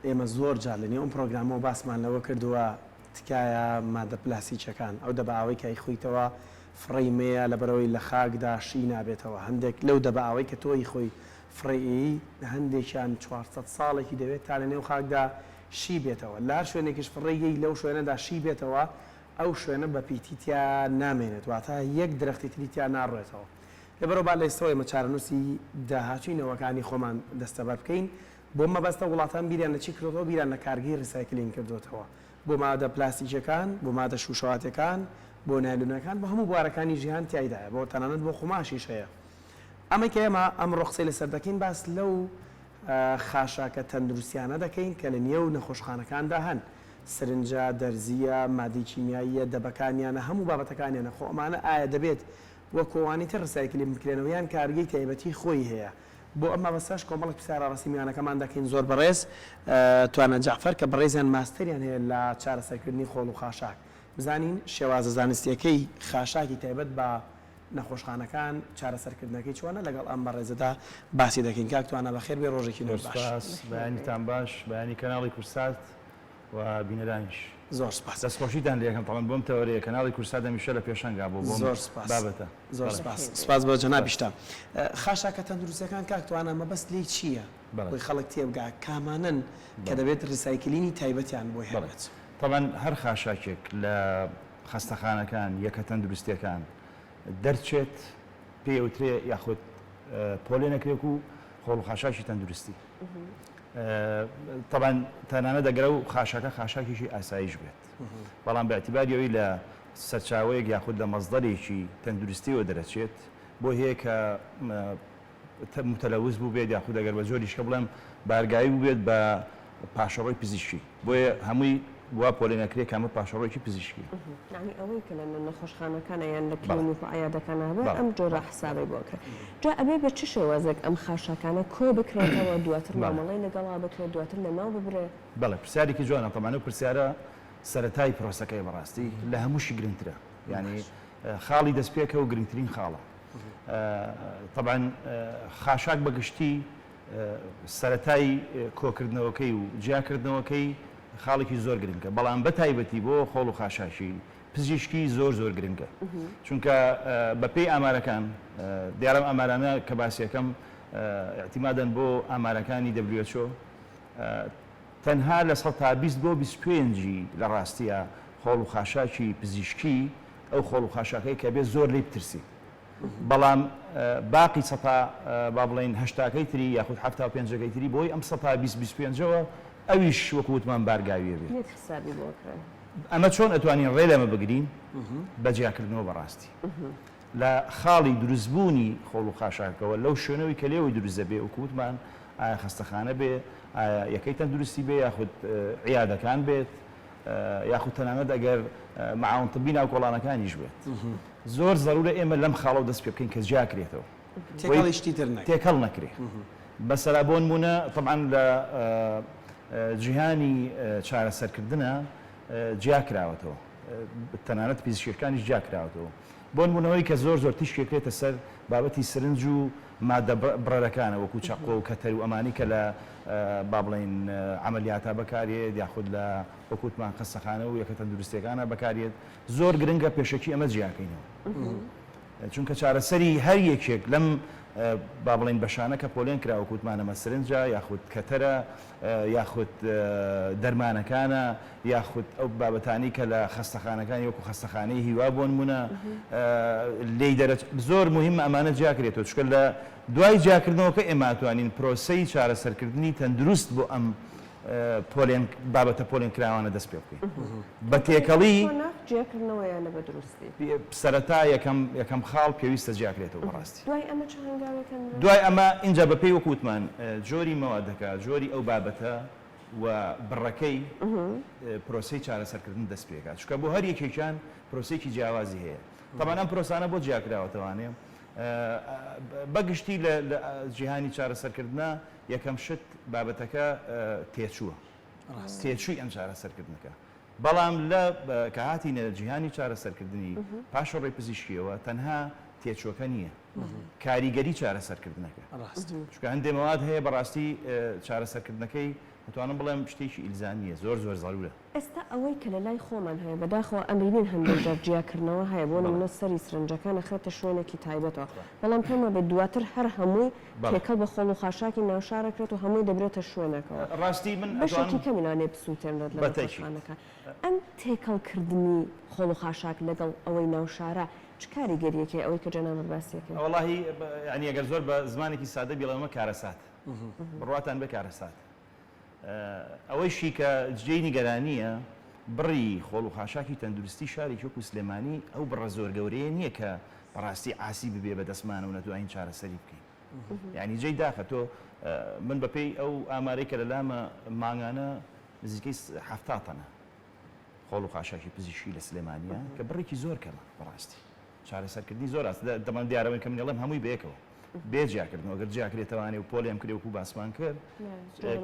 ئێمە زۆر جار لە نێو ئەم پرۆگرامەوە باسمان لەوە کردووە تکایە مادە پلاسیکەکان ئەو دەباوەی کە خۆیتەوە فڕیمەیە لە بەرەوەی لە خاکدا شی نابێتەوە هەندێک لەو دەباوەی کە تۆی خۆی فڕی هەندێکیان 400 ساڵێکی دەوێت تا لە نێو خاکدا شی بێتەوە لار شوێنێکیش فڕێگەی لەو شوێنەدا شی بێتەوە ئەو شوێنە بە پیتیتیا نامێنێت واتە یەک درەختی تریتیا ناڕێتەوە لەبەرەوە با لە ئێستەوەی مە چارەنووسی داهاتوینەوەکانی خۆمان دەستەبەر بکەین بۆ مەبەستە وڵاتان بیریان لە چی کردەوە بیران لە کارگەی ڕیسایکلین کردوتەوە بۆ مادە پلاستیکەکان بۆ مادە شوشەواتەکان بۆ نایلونەکان بە هەموو بوارەکانی ژیان تایدایە بۆ تەنانەت بۆ خۆماشیش هەیە ئەمە کە ئێمە ئەم ڕۆخسەی لەسەر دەکەین باس لەو خاشاکە تەندروستیانە دەکەین کە لە نێو نەخۆشخانەکاندا هەن سرنجە دەرزیە مادەی کیمیاییە دەبەکانیانە هەموو بابەتەکانیانە خۆ ئەمانە ئایا دەبێت وە کۆوانی تر ڕسایکلین بکرێنەوەیان کارگەی تایبەتی خۆی هەیە بۆ ئەمە بەسەش کۆمەڵک پرسیارە ڕاستیمیانەکەمان دەکەین زۆر بەڕێز توانە جعفەر کە بەڕێزیان ماستەریان هەیە لە چارەسەرکردنی خۆڵ و خاشاک بزانین شێوازە زانستیەکەی خاشاکی تایبەت بە نەخۆشخانەکان چارەسەرکردنەکەی چۆنە لەگەڵ ئەم بەڕێزەدا باسی دەکەین کاک توانە بەخێر بێ ڕۆژێکی زۆر باش بەیانیتان باش بەیانی کەناڵی کورسات و بینەرانیش زۆر سپاس دەستخۆشیتان لێکم تەڵەن بۆم تەوەریە کەناڵی کورسات هەمیشە لە پێشەنگا بۆ زۆر سپاس بابەتە زۆر سپاس سپاس بۆ جەنابیشتە خاشاکە تەندروستیەکان کاک توانە مەبەست لێی چییە بۆی خەڵک تێبگا کامانن کە دەبێت ریسایکلینی تایبەتیان بۆی هەبێت طبعا هەر خاشاکێک لە خەستەخانەکان یەکە تەندروستیەکان دەرچێت پێوترێ یاخود پۆلێنەکرێک و خۆڵ و خاشاکی تەندروستی طبعا تەنانە دەگەرە و خاشاکە خاشاکیشی ئاسایش بێت بەڵام بەئەتیباریەوەی لە سەرچاوەیەک یاخود لە مەزدەرێکی تەندروستیەوە دەرەچێت بۆ هەیە کە متەلەوز بوو بێت یاخود ئەگەر بە زۆریشکە بڵێم بارگایی بوو بێت بە پاشەڕۆی پزیشکی بۆیە هەمووی وا پۆلێنەکرێت کامە پاشەڕۆیکی پزیشکی یعنی ئەوەی کە لە نەخۆشخانەکان یان لە کلینیک و عیادەکان هەبێت ئەم جۆرە حسابی بۆ کرد جا ئەبێ بە چ شێوازێک ئەم خاشاکانە کۆ بکرێتەوە دواتر مامەڵەی لەگەڵا بکرێت دواتر لە ناو ببرێ بەڵێ پرسیارێکی جوانە تەمانە و پرسیارە سەرەتای پرۆسەکەی بەڕاستی لە هەمووشی گرنگترە یعنی خاڵی دەستپێکە و گرنگترین خاڵە طبعا خاشاک بەگشتی سەرەتای کۆکردنەوەکەی و جیاکردنەوەکەی خاڵێکی زۆر گرنگە بەڵام بە تایبەتی بۆ خۆڵ و خاشاشی پزیشکی زۆر زۆر گرنگە چونکە بەپێی ئامارەکان دیارم ئامارانە کە باسیەکەم اعتیمادەن بۆ ئامارەکانی WHO تەنها لە 120 بۆ 25 لە ڕاستیە خۆڵ و خاشاکی پزیشکی ئەو خۆڵ و خاشاکەی کە بێت زۆر لی بترسی بەڵام باقی با بڵێن هەشتاکەی تری یاخود 75 تری بۆی ئەم 125ەوە ئەویش وەکووتمان بارگاویە بێت ئەمە چۆن ئەتوانین ڕێ لەمە بگرین بەجیاکردنەوە بەڕاستی لە خاڵی دروستبوونی خۆڵ و خاشاکەوە لەو شوێنەوەی کە لێەوەی دروستە بێ وەکووتمان ئایا خەستەخانە بێ یەکەی تەندروستی بێ یاخود عیادەکان بێت یاخود تەنانەت ئەگەر معاون طبی ناو کۆڵانەکانیش بێت زۆر زەرورە ئێمە لەم خاڵەوە دەست پێ بکەین کە جیاکرێتەوە تێکەڵ نەکرێت بەسەرا بۆ نمونە طبعا لە جیهانی چارەسەرکردنە جیاکراوەتەوە تەنانەت پزیشکەکانیش جیاکراوەتەوە بۆ نمونەوەی کە زۆر زۆر تیش پێکرێتە سەر بابەتی سرنج و مادە بڕەرەکانە وەکو چاقۆ و کەتەر و ئەمانی کە لە با بڵێن عملیاتە بەکارێت یاخود لە وەکووتمان خەستەخانە و یەکە تەندروستیەکانە بەکارێت زۆر گرنگە پێشەکی ئەمە جیاکەینەوە چونکە چارەسەری هەر یەکێک لەم با بڵێن بەشانە کە پۆلێن کراوە وەکووتمانەمە سرنجە یاخود کەتەرە یاخود دەرمانەکانە یاخود ئەو بابەتانی کە لە خەستەخانەکان وەکو خەستەخانەی هیوا بۆ نمونە لێی دەرەچ زۆر مهمە ئەمانە جیاکرێتەوە چکە لە دوای جیاکردنەوەکە ئێمە ئەتوانین پرۆسەی چارەسەرکردنی تەندروست بۆ ئەم بابەتە پۆلێن کراوانە دەست پێ بکەین بە تێکەڵی سەرەتا یەکەم خاڵ پێویستە جیاکرێتەوە بەڕاستی دوای ئەمە اینجا بەپێی وەکووتمان جۆری مەوادەکە جۆری ئەو بابەتە و بڕەکەی پرۆسەی چارەسەرکردن دەست پێکات چکە بۆ هەر یەکێکیان پرۆسەیەکی جیاوازی هەیە طبعا ئەم پرۆسانە بۆ جیاکراوەتەوانێ بەگشتی لە جیهانی چارەسەرکردنە یەکەم شت بابەتەکە تێچووە تێچووی ئەم چارەسەرکردنەکە بەڵام لە کە هاتینە جیهانی چارەسەرکردنی پاشەڕێی پزیشکیەوە تەنها تێچووەکە نییە کاریگەری چارەسەرکردنەکە چونکە هەندێک مەواد هەیە بەڕاستی چارەسەرکردنەکەی دەتوانم بڵێم شتێکی ئیلزامیە زۆر زەرورە. ئێستا ئەوەی کە لە لای خۆمان هەیە بەداخەوە ئەمرین هەندێک جارجیاکردنەوە هەیە بۆ نمونە سەری سرنجەکان نەخێتە شوێنێکی تایبەتەوە بەڵام پێمە بێت دواتر هەر هەمووی تێکەڵ بە خۆڵ و خاشاکی ناوشارەکرێت و هەمووی دەبرێتە شوێنەکەەوە. ڕاستی من بەشێکی کەمینانێ بسووتێنێت لە بەتەشانەکە ئەم تێکەڵکردنی خۆڵ و خاشاک لەگەڵ ئەوەی ناوشارە چ کاریگەریەکە ئەوەی کە جەنابەت باسیەکە؟ وەڵاهی ینی ئەگەر زۆر بە زمانێکی سادە بیڵەوە کارەسات بڕواتان بە کارەسات. ئەوەیشی کە جێی نیگەرانیە بڕی خۆڵ و خاشاکی تەندروستی شاری وەکو سلێمانی ئەو بڕە زۆر گەورەیە نییە کە بەڕاستی ئاسی ببێ بە دەستمانە و نەتوانین چارەسەری بکەین. یعنی جێی داخە تۆ من بەپێی ئەو ئامارەی کە لە لامە مانگانە نزیکەی 70 تەنە خۆڵ و خاشاکی پزیشکی لە سلێمانیە کە بڕێکی زۆر کەمە بەڕاستی چارەسەرکردنی زۆر ئاست دەمان دیارەوەی کە منێڵم هەمووی بەیەکەوە بێجیاکردنەوە گەر جیاکرێتەوانێ و پۆلیام کرێ وکو باسمان کرد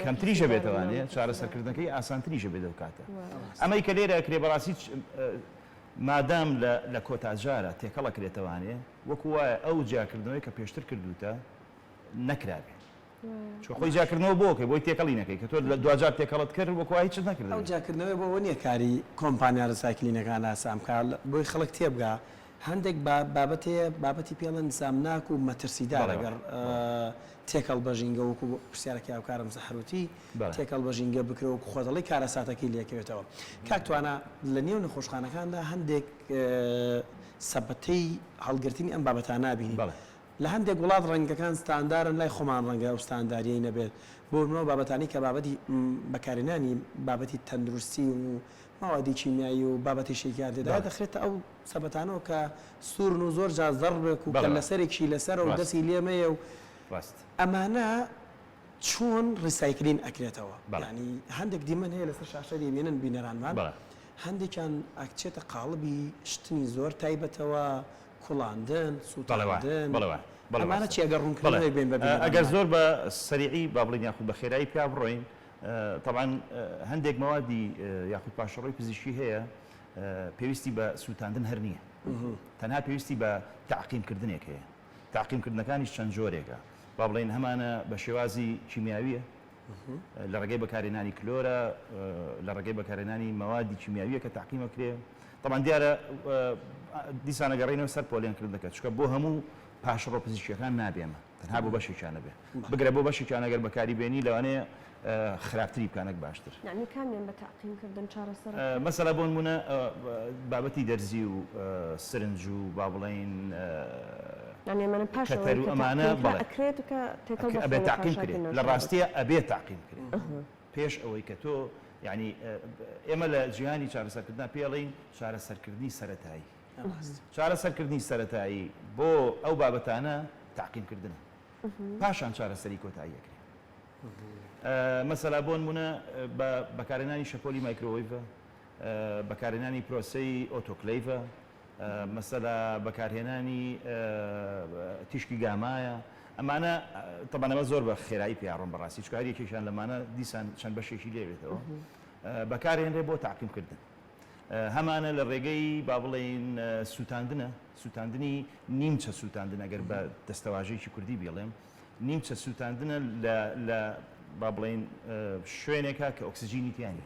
کەمتریشە بێتەوانێت چارەسەرکردنەکەی ئاسانتریشە بێ دەوکاتە. ئەمەی کە لێرە کرێ بەڕاستی مادام لە کۆتاجارە تێکەڵەکرێتەوانێ وەکو وایە ئەو جیاکردنەوەی کە پێشتر کردوتە نەکرابێ چۆ خۆی جاکردنەوە بۆکەی بۆی تێکەڵی نەکەی کە تۆ لە دوجار تێکەڵت کرد وەکو هیچ نەکرد. ئەو جاکردنەوەی بۆ نییە کاری کۆمپانیا ڕسایکلینەکان ئاسامکار بۆی خەڵک تێبگا هەندێک بابەتی پێڵەن زامناک و مەترسیدار ئەگەر تێکەڵ بەژینگە وەکو پرسیارەکە هاوکارم زەحروتی تێکەڵ بەژینگە بکرەوە خۆدەڵی کارەساتەکەی لێکەوێتەوە. کاکتوانە لە نێو نەخۆشخانەکاندا هەندێک سەبەتەی هەڵگرتنی ئەم بابەتان نابینی. لە هەندێک وڵات ڕەنگەکان ستاندارن لای خۆمان ڕەنگە ئەو ستانداریەی نەبێت بۆ منەوە بابەتانی کە بابەتی بەکارهێنانی بابەتی تەندروستی و ماوەدی چیمیایی و بابەتی شێکیان تێدا دەخرێتە ئەو سەبەتانەوە کە سوورن و زۆر جا زەڕبێک و کە لەسەرێکی لەسەر و دەستی لێمەیە و ئەمانە چۆن ڕیسایکلین ئەکرێتەوە. ینی هەندێک دیمەن هەیە لەسەر شاشە دەبێنن بینەرانمان هەندێکیان ئاکچێتە قاڵبی شتنی زۆر تایبەتەوە کوڵاندن سووتاندن ئەمانە چی ئەگەر ڕوونکردنەوەی بێن بە ئەگەر زۆر بە سەریعی با بڵین یاخود بە خێرایی پیا بڕۆین طبعا هەندێک مەوادی یاخود پاشەڕۆی پزیشکی هەیە پێویستی بە سووتاندن هەر نییە تەنها پێویستی بە تعقیمکردنێک هەیە. تعقیمکردنەکانیش چەند جۆرێکە با بڵین هەمانە بە شێوازی کیمیاویە لە ڕێگەی بەکارهێنانی کلۆرە لە ڕێگەی بەکارهێنانی مەوادی کیمیاویە کە تعقیمەکرێ طبعا دیارە دیسانەگەڕینەوە سەر پۆلیانکردنەکە چکە بۆ هەموو پاشەڕۆ پزیشکیەکان نابێمە تەنها بۆ بەشێکیانە بێ بگرە بۆ بەشێکیان ئەگەر بەکاری بێنی لەوانەیە خراپتری بکانێک باشتر. یعنی کامیان بە تعقیمکردن چارەسەر مەسەلا بۆ نمونە بابەتی دەرزی و سرنج و با بڵین ئەمانە ئەکرێت کە ئەبێ تعقیم کرێت لە ڕاستیە ئەبێ تعقیم کرێت پێش ئەوەی کە تۆ یعنی ئێمە لە جیهانی چارەسەرکردنا پێڵین چارەسەرکردنی سەرەتایی چارەسەرکردنی سەرەتایی بۆ ئەو بابەتانە تعقیمکردنە پاشان چارەسەری کۆتاییەکرێت. مەسەلا بۆ نمونە بەکارهێنانی شەپۆلی مایکرۆوەیڤە بەکارهێنانی پرۆسەی ئۆتۆکلەیڤە مەسەلا بەکارهێنانی تیشکی گامایە ئەمانە تەبانەمە زۆر بە خێرایی پیاڕۆم بەڕاستی چکاریەکیشان لەمانە دیسان چەند بەشێکی لێوێتەوە بەکارهێنرێ بۆ تعقیمکردن. هەمانە لە ڕێگەی با بڵێن سووتاندنە سووتاندنی نیمچە سووتاندن ئەگەر بە دەستەواژەیەکی کوردی بێڵێم نیمچە سووتاندنە لە با بڵێن شوێنێکە کە ئۆکسسیژینی تیانی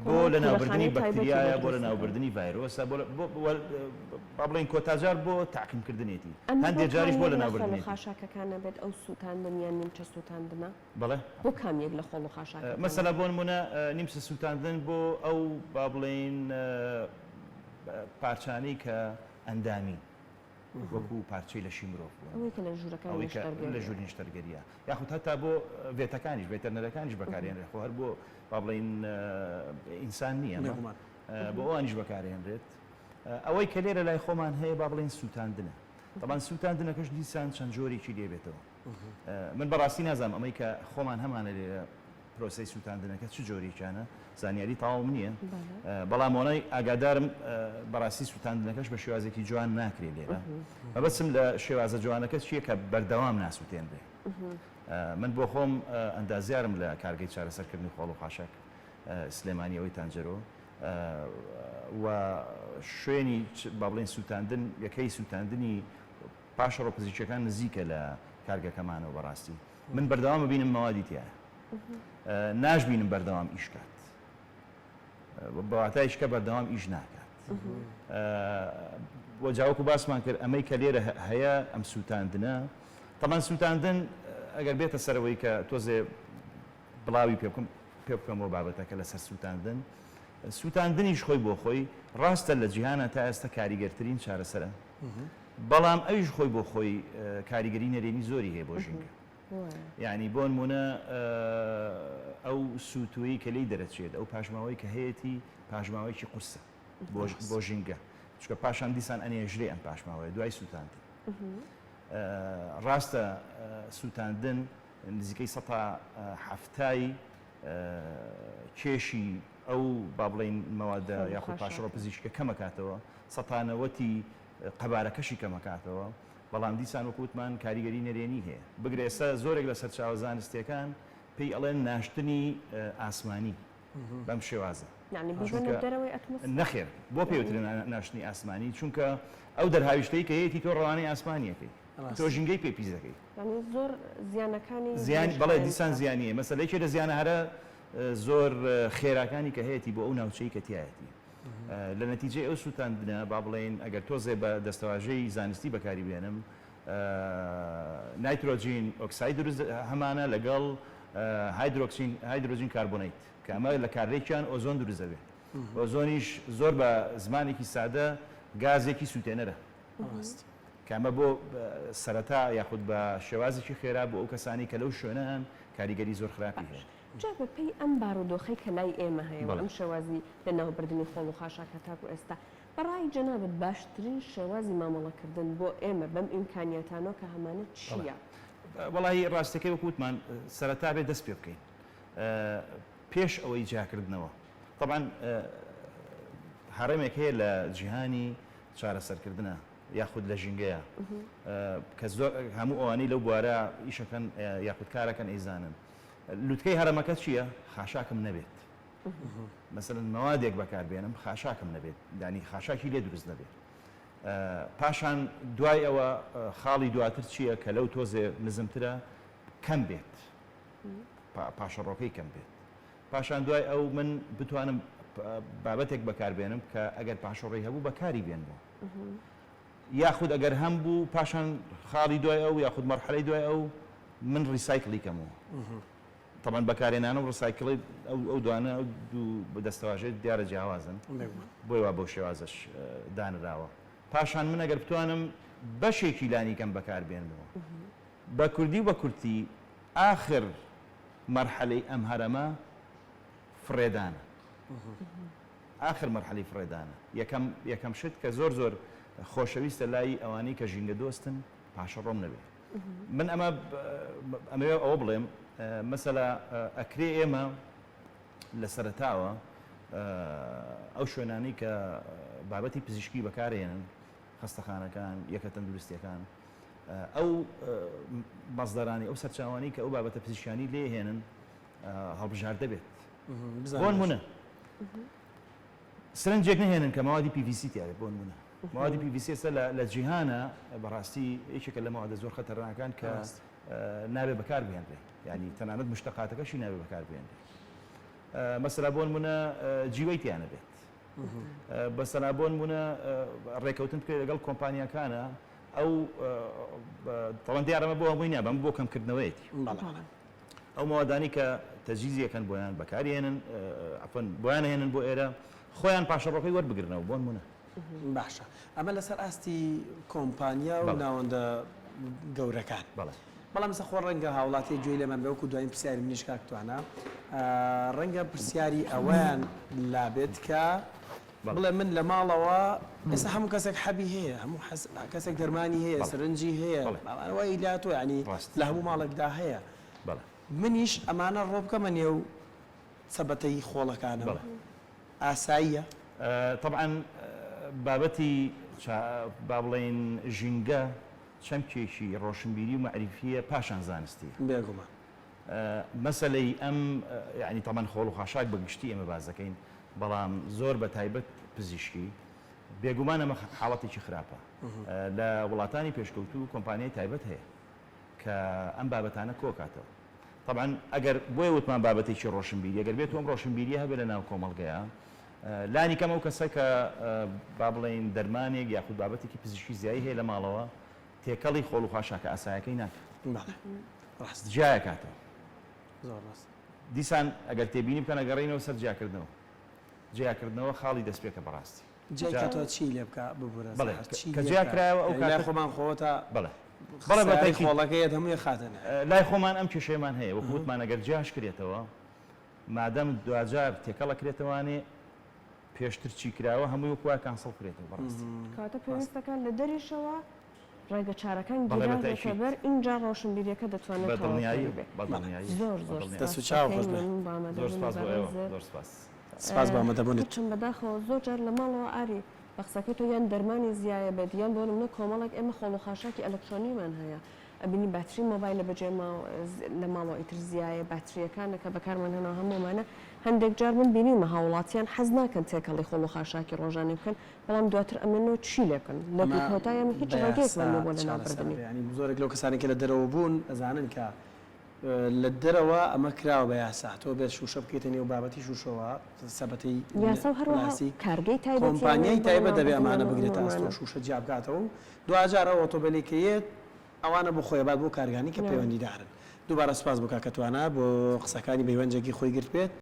بۆ لە ناوبردنی بەکتریایە بۆ لە ناوبردنی ڤایرۆسە با بڵێن کۆتاجار بۆ تعقیمکردنێتی هەندێک جاریش بۆ لە ناوبردنی خاشاکەکانە بێت ئەو سووتاندن یان نیمچە سووتاندنە بەڵێ بۆ کامیەک لە خۆڵ و خاشاک مەسەلا بۆ نمونە نیمچە سووتاندن بۆ ئەو با بڵێن پارچانەی کە ئەندامی وەکو پارچەی لە شی مرۆڤ لە ژووری نیشتەرگەریە یاخود هەتا بۆ ڤێتەکانیش ڤێتەرنەرەکانیش بەکارهێنرێت خۆ هەر بۆ با بڵێن ئینسان نییە بۆ ئەوانیش بەکارهێنرێت. ئەوەی کە لێرە لای خۆمان هەیە با بڵێن سووتاندنە طبعا سووتاندنەکەش دیسان چەند جۆرێکی لێبێتەوە. من بەڕاستی نازانم ئەمەی کە خۆمان هەمانە لێرە پرۆسەی سووتاندنەکە چ جۆریچانە زانیاری تەواو نییە بەڵام ئەوەی ئاگادارم بەڕاستی سووتاندنەکەش بە شێوازێکی جوان ناکرێت لێرە مەبەستم لە شێوازە جوانەکە چییە کە بەردەوام ناسووتێنرێ. من بۆ خۆم ئەندازیارم لە کارگەی چارەسەرکردنی خۆڵ و خاشاک سلێمانی ئەوەی تانجەرۆ و شوێنی با بڵێن سووتاندن یەکەی سووتاندنی پاشەڕۆ پزیشکیەکان نزیکە لە کارگەکەمانەوە بەڕاستی من بەردەوام ببینم مەوادی تایە ناژبینم بەردەوام ئیشکات بەواتای شکە بەردەوام ئیش ناکات بۆ جاوەکو باسمان کرد ئەمەی کە لێرە هەیە ئەم سووتاندنە تەمان سووتاندن ئەگەر بێتە سەرەوەی کە تۆزێ بڵاوی پێ بکەمەوە بابەتەکە لەسەر سووتاندن سووتاندنیش خۆی بۆ خۆی ڕاستە لە جیهانە تا ئێستا کاریگەرترین چارەسەرە بەڵام ئەویش خۆی بۆ خۆی کاریگەری نەرێنی زۆری هەیە بۆ ژینگە یعنی بۆ نمونە ئەو سووتوی کە لی دەرەچێت ئەو پاشماوەی کە هەیەی پاشماوەیەکی قورسە بۆ ژینگە چکە پاشان دیسان ئەنێژرێ ئەم پاشماوەیە دوای سووتاندن ڕاستە سووتاندن نزیکەی 170 کێشی ئەو با بڵین مەوادە یاخود پاشەڕۆ پزیشکە کەمەکاتەوە 190 قەبارەکەشی کەمەکاتەوە بەڵام دیسان وەکوتمان کاریگەری نەرێنی هەیە بگرێسە زۆرێک لە سەرچاوە زانستیەکان پێی ئەڵێن ناشتنی ئاسمانی بەم شێوازە نەخێر بۆ پێوترن ناشتنی ئاسمانی چونکە ئەو دەرهاویشتەی کە هەیەی تۆ ڕەوانەی ئاسمانیەکەی تۆ ژینگەی پێپیز دەکەی زۆر زیانەکانی بەڵێ دیسان زیانیە مەسەلەیەکی لە زیانە هەرە زۆر خێراکانی کە هەیەی بۆ ئەو ناوچەی کە تایەتی لە نەتیجەی ئەو سووتاندنە با بڵێن ئەگەر تۆزێ بە دەستەواژەی زانستی بەکاری بێنم نایترۆجین ئۆکساید دروست هەمانە لەگەڵ هایدرۆجین کاربۆنیت کە ئەمە لە کارێکیان ئۆزۆن دروست دەبێت ئۆزۆنیش زۆر بە زمانێکی سادە گازێکی سووتێنەرە کامە بۆ سەرەتا یاخود بە شێوازێکی خێرا بۆ ئەو کەسانی کە لەو شوێنەن کاریگەری زۆر خراپی هەیە جا بەپێی ئەم بارودۆخەی کە لای ئێمە هەیە ئەم شێوازی لە ناوبردننی خۆڵ و خاشاکە تاکو ئێستا بەڕای جەنابەت باشترین شێوازی مامەڵەکردن بۆ ئێمە بەم ئیمکانیەتانەوە کە هەمانە چییە؟ وەڵی ڕاستەکەی وەکوتمان سەرەتا بێ دەست پێ بکەین پێش ئەوەی جاکردنەوە طبعا هەڕێمێک هەیە لە جیهانی چارەسەرکردنە یاخود لە ژینگەیە کە هەموو ئەوانەی لەو بوارە ئیشەکەن یاخود کارەکەن ئەیزانن لوتکەی هەرەمەکە چییە؟ خاشاکم نەبێت مەسەلەن مەوادێک بەکاربێنم خاشاکم نەبێت دانی خاشاکی لێ دروست نەبێت پاشان دوای ئەوە خاڵی دواتر چییە کە لەو تۆزێ نزمترە کەم بێت پاشەڕۆکەی کەم بێت پاشان دوای ئەو من بتوانم بابەتێک بەکاربێنم کە ئەگەر پاشەڕۆی هەبوو بەکاری بێنەوە یاخود ئەگەر هەم بوو پاشان خاڵی دوای ئەو یاخود مەرحەلەی دوای ئەو من ڕیسایکلی کەمەوە طبعا بەکارێنانە و ڕسایکڵی ئەو دوانە دوو بەدەستەواژێت دیارە جیاوازن بۆی وا بۆ شێوازش دانراوە پاشان من ئەگەر بتوانم بەشێکی لانی کەم بەکاربێنەوە بە کوردی و بە کورتی ئاخر مەرحەلەی ئەم هەرەمە فرێدانە ئاخر مەرحەلی فرێدانە یەکەم شت کە زۆر زۆر خۆشەویستە لای ئەوانەی کە ژینگە دۆستن پاشەڕۆم نەبێت من ئەمەوێ ئەوە بڵێم مەسەلا ئەکرێ ئێمە لە سەرەتاوە ئەو شوێنانی کە بابەتی پزیشکی بەکارێنن خەستەخانەکان یەکە تەندروستیەکان ئەو مەزدەرانی ئەو سەرچاوانی کە ئەو بابەتە پزیشکانی لێهێنن هەڵبژار دەبێت بۆ نمونە سرنجێک نهێنن کە ماوادی PVC تیاێت بۆ نمونە ماوادی PVC ئێستا لە جیهانە بەڕاستی یەکێکە لە ماوادە زۆر خەتەرناکان کە نابێ بەکار بهێنرێ ینی تەنانەت مشتەقاتەکەشی نابێ بەکار بهێنرێ مەسەلا بۆ نمونە جیوەی تیانە بێت بەسەلا بۆ نمونە ڕێکەوتن بکرێت لەگەڵ کۆمپانیەکانە ئەو تەوەن دیارەمە بۆ هەمووی نابم بۆ کەمکردنەوەیەتی ئەو ماوادانی کە تەجیزیەکەن بۆیان بەکارهێنن عفەن بۆیان هێنن بۆ ئێرە خۆیان پاشەڕۆکەی وەربگرنەوە بۆ نمونە باشە ئەمە لەسەر ئاستی کۆمپانیا و ناوەندە گەورەکان بەڵام سەخۆ ڕەنگە هاوڵاتی گوێی لەمان بەوەکو دوایین پرسیاری منیش کاکتوانە ڕەنگە پرسیاری ئەویان لابێت کە بڵێ من لە ماڵەوە ئێستا هەموو کەسێک حەبی هەیە هەموو کەسێک دەرمانی هەیە سەرنجی هەیە ئەوەی لا تۆ ینی لە هەموو ماڵێکدا هەیە منیش ئەمانە ڕۆبکەمە نێو سەبەتەی خۆڵەکانەوە ئاساییە طبعا بابەتی با بڵێن ژینگە چەمکێکی ڕۆشنبیری و معریفیە پاشان زانستی بێگومان مەسەلەی ئەم یعنی تەمان خۆڵ و خاشاک بەگشتی ئێمە باز دەکەین بەڵام زۆر بە تایبەت پزیشکی بێگومان ئەمە حاڵەتێکی خراپە لە وڵاتانی پێشکەوتوو کۆمپانیای تایبەت هەیە کە ئەم بابەتانە کۆکاتەوە طبعا ئەگەر بۆی وتمان بابەتێکی ڕۆشنبیری ئەگەر بێت ئەم ڕۆشنبیریە هەبێت لە ناو کۆمەڵگەیە لانی کەم ئەو کەسە کە با بڵێن دەرمانێک یاخود بابەتێکی پزیشکی زیایی هەیە لە ماڵەوە تێکەڵی خۆڵ و خاشاکە ئاسایەکەی ناکات ڕاست جیایە کاتەوە زۆر ڕاست دیسان ئەگەر تێبینی بکەن ئەگەڕێنەوە سەر جیاکردنەوە جیاکردنەوە خاڵی دەستپێکە بەڕاستی جای کاتەوە چی لێ بکە ببورە بڵێ کە جیاکرایەوە ئەو لای کاتە خۆمان خۆتە بەڵێ بەڵێ بەتەکی خۆڵەکەیە هەمووی خاتەنە لای خۆمان ئەم کێشەیەمان هەیە وەکوتمان ئەگەر جیاش کرێتەوە مادەم دوجار تێکەڵە کرێتەوانێ پێشتر چی کراوە هەمووی وەکوای کانسڵ کرێتەوە بەڕاستی کاتە پێویستەکان لە دەریشەوە ڕێگە چارەکان بەڵێ گیران بەتەشی. دەکەبەر اینجا ڕۆشنبیریەکە دەتوانێت بە دڵنیایی تەواو بێت. بە دڵنیایی زۆر زۆر بە دڵنیایی. دەست و چاو خۆش بێ. زۆر سپاس بۆ ئێوە زۆر سپاس سپاس بە ئامادەبوونت چم بەداخەوە زۆر جار لە ماڵەوە ئاری بە قسەکەی تۆ یان دەرمانی زیایە بێت یان بۆ نمونە کۆمەڵێک ئێمە خۆڵ و خاشاکی ئەلکترۆنیمان هەیە ئەبینی باتری مۆبایل لە بەجێ لە ماڵەوە ئیتر زیایە باتریەکانەکە بەکارمان هێنەوە هەمومانە هەندێک جار من بینیمە هاوڵاتیان حەز ناکەن تێکەڵی خۆڵ و خاشاکی ڕۆژانێ بکەن بەڵام دواتر ئەمێنەوە چی لێ بکەن لە کۆتایە هیچ ڕێگەیەکمان بۆ لە ناوبردننی ینی زۆرێک لەو کەسانی کە لە دەرەوە بوون ئەزانن کە لە دەرەوە ئەمە کراوە بە یاسا تۆ بێت شوشە بکەیتنی و بابەتی شوشەوە سەبەتی یاسا و هەروەها کارگەی تایبەتی کۆمپانیای تایبەت دەبێ ئەمانە بگرێت ئاستۆ شوشە جیابکاتەوە و دوجار ئەو ئۆتۆبیلێکەیەت ئەوانە بۆ خۆی بعد بۆ کارگانی کە پەیوەندیدارن دووبارە سپاس بۆ کاکەتوانە بۆ قسەکانی بەیوەنجێکی خۆی گرت بێت